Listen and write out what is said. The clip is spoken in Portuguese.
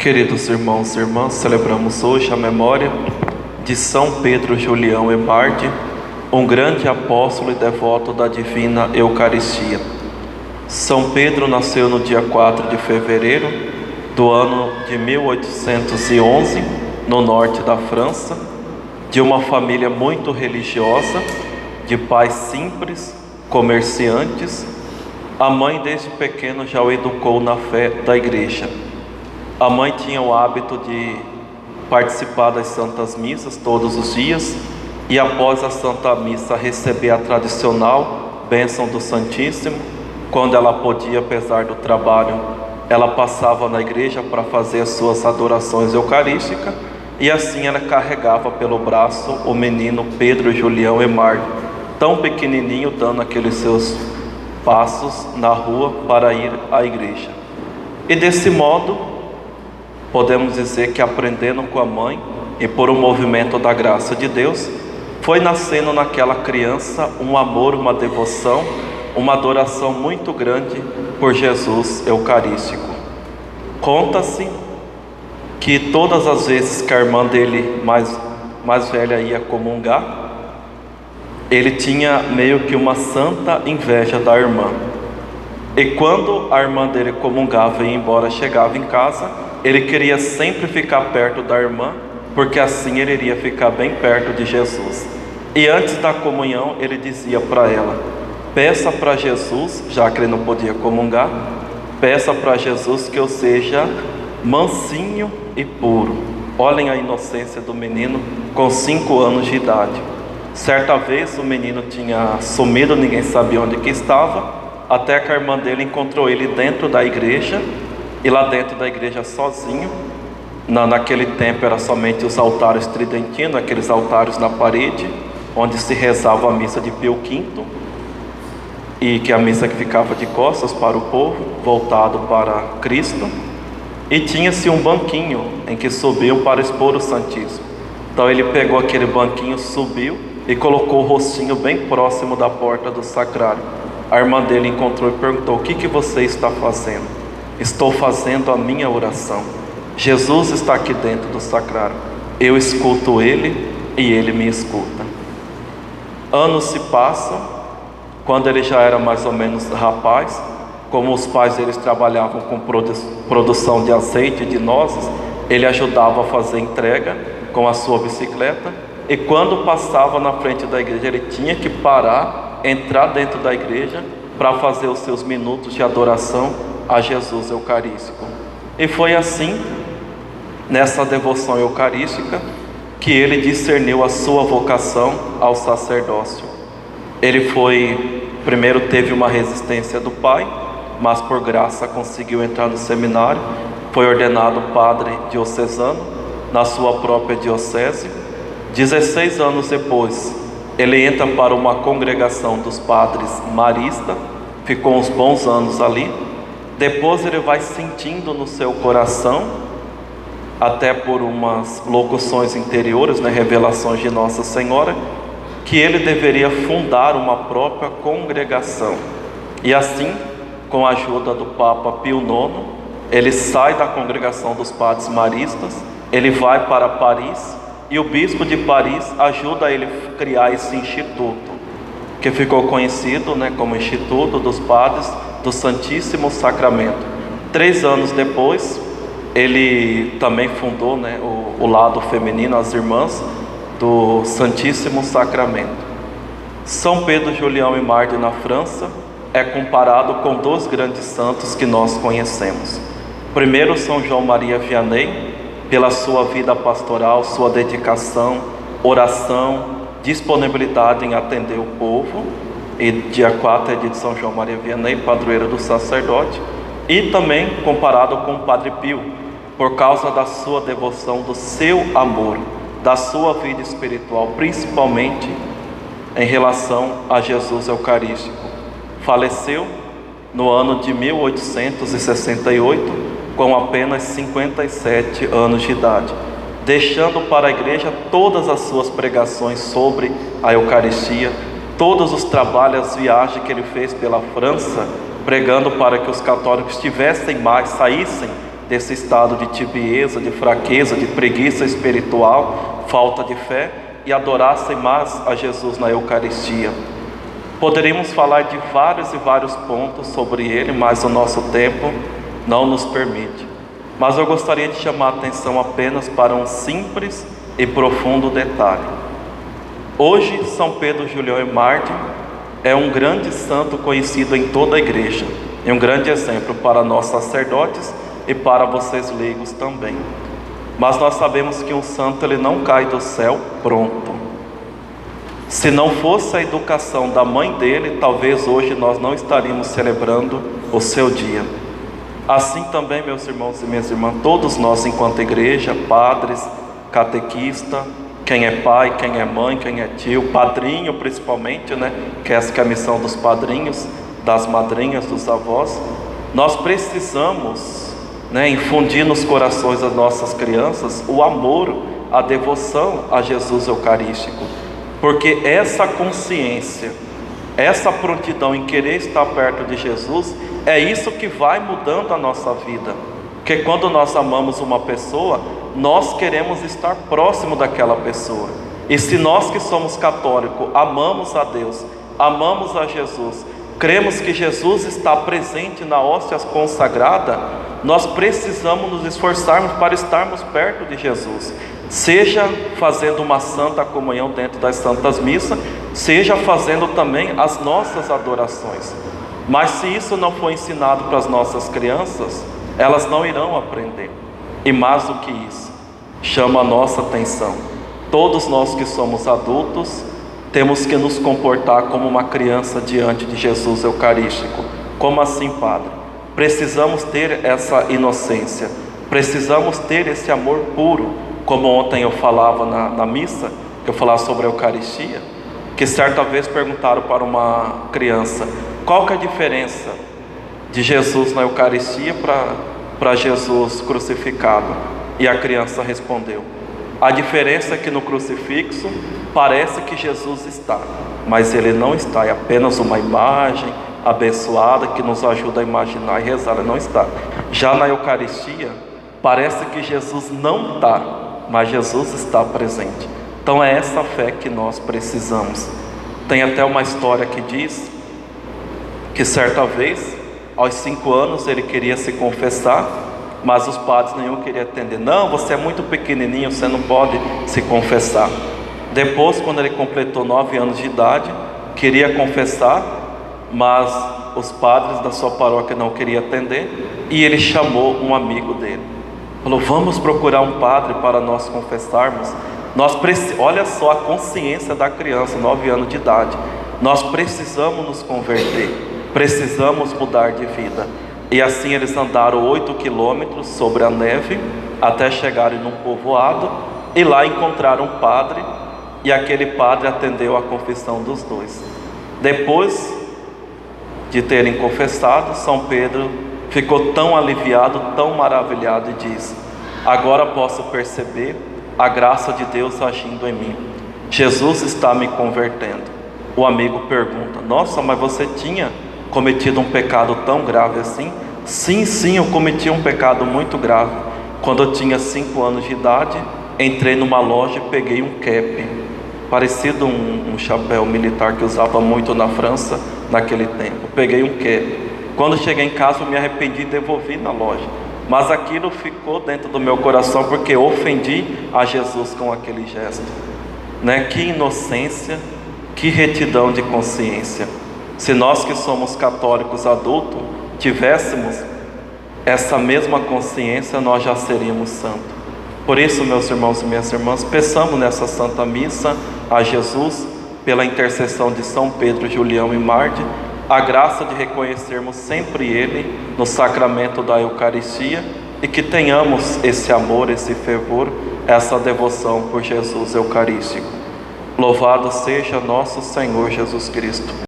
Queridos irmãos e irmãs, celebramos hoje a memória de São Pedro Julião Emardi, um grande apóstolo e devoto da Divina Eucaristia. São Pedro nasceu no dia 4 de fevereiro do ano de 1811, no norte da França, de uma família muito religiosa, de pais simples, comerciantes. A mãe desde pequeno já o educou na fé da igreja. A mãe tinha o hábito de participar das santas missas todos os dias e após a Santa Missa receber a tradicional bênção do Santíssimo. Quando ela podia, apesar do trabalho, ela passava na igreja para fazer as suas adorações eucarísticas e assim ela carregava pelo braço o menino Pedro Julião Emardi, tão pequenininho, dando aqueles seus passos na rua para ir à igreja. E desse modo, podemos dizer que aprendendo com a mãe e por um movimento da graça de Deus, foi nascendo naquela criança um amor, uma devoção, uma adoração muito grande por Jesus Eucarístico. Conta-se que todas as vezes que a irmã dele mais velha ia comungar, ele tinha meio que uma santa inveja da irmã. E quando a irmã dele comungava e ia embora, chegava em casa, ele queria sempre ficar perto da irmã, porque assim ele iria ficar bem perto de Jesus. E antes da comunhão, ele dizia para ela: peça para Jesus, já que ele não podia comungar, peça para Jesus que eu seja mansinho e puro. Olhem a inocência do menino com 5 anos de idade. Certa vez o menino tinha sumido, ninguém sabia onde que estava, até que a irmã dele encontrou ele dentro da igreja. E lá dentro da igreja sozinho, naquele tempo era somente os altares tridentinos, aqueles altares na parede, onde se rezava a missa de Pio V, e que é a missa que ficava de costas para o povo, voltado para Cristo. E tinha-se um banquinho em que subiam para expor o Santíssimo. Então ele pegou aquele banquinho, subiu e colocou o rostinho bem próximo da porta do sacrário. A irmã dele encontrou e perguntou: o que você está fazendo? Estou fazendo a minha oração. Jesus está aqui dentro do sacrário. Eu escuto Ele e Ele me escuta. Anos se passam. Quando ele já era mais ou menos rapaz, como os pais deles trabalhavam com produção de azeite e de nozes, ele ajudava a fazer entrega com a sua bicicleta. E quando passava na frente da igreja, ele tinha que parar, entrar dentro da igreja para fazer os seus minutos de adoração a Jesus Eucarístico. E foi assim, nessa devoção eucarística, que ele discerniu a sua vocação ao sacerdócio. Ele primeiro teve uma resistência do pai, mas por graça conseguiu entrar no seminário, foi ordenado padre diocesano na sua própria diocese. 16 anos depois, ele entra para uma congregação dos padres marista, ficou uns bons anos ali. Depois ele vai sentindo no seu coração, até por umas locuções interiores, revelações de Nossa Senhora, que ele deveria fundar uma própria congregação. E assim, com a ajuda do Papa Pio IX, ele sai da congregação dos padres maristas, ele vai para Paris, e o bispo de Paris ajuda ele a criar esse instituto, que ficou conhecido como Instituto dos Padres do Santíssimo Sacramento. 3 anos depois, ele também fundou o lado feminino, as irmãs do Santíssimo Sacramento. São Pedro Julião Emardi, na França, é comparado com 2 grandes santos que nós conhecemos. Primeiro, São João Maria Vianney, pela sua vida pastoral, sua dedicação, oração, disponibilidade em atender o povo. E dia 4 é dia de São João Maria Vianney, padroeiro do sacerdote. E também comparado com o Padre Pio, por causa da sua devoção, do seu amor, da sua vida espiritual, principalmente em relação a Jesus Eucarístico. Faleceu no ano de 1868, com apenas 57 anos de idade, deixando para a igreja todas as suas pregações sobre a Eucaristia, todos os trabalhos, as viagens que ele fez pela França, pregando para que os católicos tivessem mais, saíssem desse estado de tibieza, de fraqueza, de preguiça espiritual, falta de fé, e adorassem mais a Jesus na Eucaristia. Poderíamos falar de vários e vários pontos sobre ele, mas o nosso tempo não nos permite. Mas eu gostaria de chamar a atenção apenas para um simples e profundo detalhe. Hoje, São Pedro Julião e Mártir é um grande santo conhecido em toda a igreja, e um grande exemplo para nós sacerdotes e para vocês leigos também. Mas nós sabemos que um santo ele não cai do céu pronto. Se não fosse a educação da mãe dele, talvez hoje nós não estaríamos celebrando o seu dia. Assim também, meus irmãos e minhas irmãs, todos nós enquanto igreja, padres, catequista, quem é pai, quem é mãe, quem é tio, padrinho principalmente, que essa que é a missão dos padrinhos, das madrinhas, dos avós, nós precisamos infundir nos corações das nossas crianças o amor, a devoção a Jesus Eucarístico, porque essa consciência, essa prontidão em querer estar perto de Jesus, é isso que vai mudando a nossa vida. Porque quando nós amamos uma pessoa, nós queremos estar próximo daquela pessoa. E se nós que somos católicos amamos a Deus, amamos a Jesus, cremos que Jesus está presente na hóstia consagrada, nós precisamos nos esforçarmos para estarmos perto de Jesus, seja fazendo uma santa comunhão dentro das santas missas, seja fazendo também as nossas adorações. Mas se isso não for ensinado para as nossas crianças, elas não irão aprender. E mais do que isso, chama a nossa atenção. Todos nós que somos adultos temos que nos comportar como uma criança diante de Jesus Eucarístico. Como assim, Padre? Precisamos ter essa inocência, precisamos ter esse amor puro. Como ontem eu falava na missa, que eu falava sobre a Eucaristia, que certa vez perguntaram para uma criança: qual que é a diferença de Jesus na Eucaristia para Jesus crucificado? E a criança respondeu: a diferença é que no crucifixo parece que Jesus está, mas ele não está, é apenas uma imagem abençoada que nos ajuda a imaginar e rezar, ele não está. Já na Eucaristia, parece que Jesus não está, mas Jesus está presente. Então é essa fé que nós precisamos. Tem até uma história que diz que certa vez, aos 5 anos, ele queria se confessar, mas os padres nenhum queriam atender. Não, você é muito pequenininho, você não pode se confessar. Depois, quando ele completou 9 anos de idade, queria confessar, mas os padres da sua paróquia não queriam atender, e ele chamou um amigo dele. Falou: vamos procurar um padre para nós confessarmos. Olha só a consciência da criança, 9 anos de idade. Nós precisamos nos converter, precisamos mudar de vida. E assim eles andaram 8 quilômetros sobre a neve, até chegarem num povoado, e lá encontraram um padre, e aquele padre atendeu a confissão dos dois. Depois de terem confessado, São Pedro ficou tão aliviado, tão maravilhado, e diz: agora posso perceber a graça de Deus agindo em mim. Jesus está me convertendo. O amigo pergunta: nossa, mas você tinha cometido um pecado tão grave assim? Sim, eu cometi um pecado muito grave. Quando eu tinha 5 anos de idade, entrei numa loja e peguei um cap, parecido um chapéu militar que usava muito na França naquele tempo. Peguei um cap. Quando cheguei em casa, eu me arrependi e devolvi na loja. Mas aquilo ficou dentro do meu coração, porque eu ofendi a Jesus com aquele gesto. Que inocência, que retidão de consciência. Se nós que somos católicos adultos tivéssemos essa mesma consciência, nós já seríamos santos. Por isso, meus irmãos e minhas irmãs, peçamos nessa Santa Missa a Jesus, pela intercessão de São Pedro, Julião e Mártir, a graça de reconhecermos sempre Ele no sacramento da Eucaristia, e que tenhamos esse amor, esse fervor, essa devoção por Jesus Eucarístico. Louvado seja nosso Senhor Jesus Cristo.